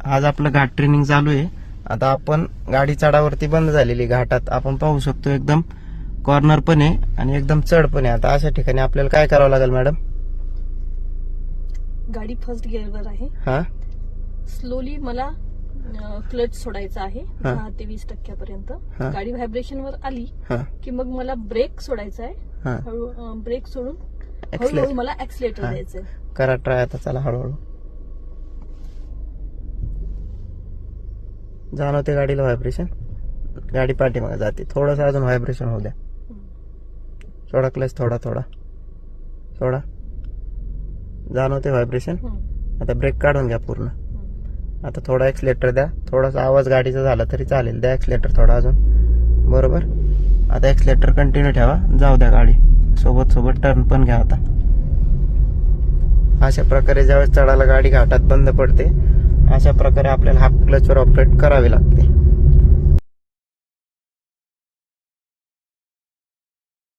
आज आपलं घाट ट्रेनिंग चालू आहे. आता आपण गाडी चढावरती बंद झालेली घाटात आपण पाहू शकतो. एकदम कॉर्नर पण आहे आणि एकदम चढ पण आहे. आता अशा ठिकाणी आपल्याला काय करावं लागेल मॅडम? गाडी फर्स्ट गिअरवर आहे. हा, स्लोली मला क्लच सोडायचा आहे 10 ते 20% पर्यंत. गाडी व्हायब्रेशनवर आली की मग मला ब्रेक सोडायचा आहे. ब्रेक सोडून हळूहळू मला ऍक्सिलेटर द्यायचंय. करा ट्राय आता. चला हळूहळू जाणवते गाडीला व्हायब्रेशन. गाडी पाठीमागे जाते. थोडंसं अजून व्हायब्रेशन होऊ द्या. सोडा क्लच. थोडा थोडा सोडा. जाणवते व्हायब्रेशन. आता ब्रेक काढून घ्या पूर्ण. आता थोडा एक्सिलेटर द्या. थोडासा आवाज गाडीचा झाला तरी चालेल. द्या एक्सिलेटर थोडा अजून. बरोबर. आता एक्सिलेटर कंटिन्यू ठेवा. जाऊ द्या गाडी. सोबत सोबत टर्न पण घ्या. आता अशा प्रकारे ज्यावेळेस चढायला गाडी घाटात बंद पडते अशा प्रकारे आपल्याला हाफ क्लचवर ऑपरेट करावी लागते.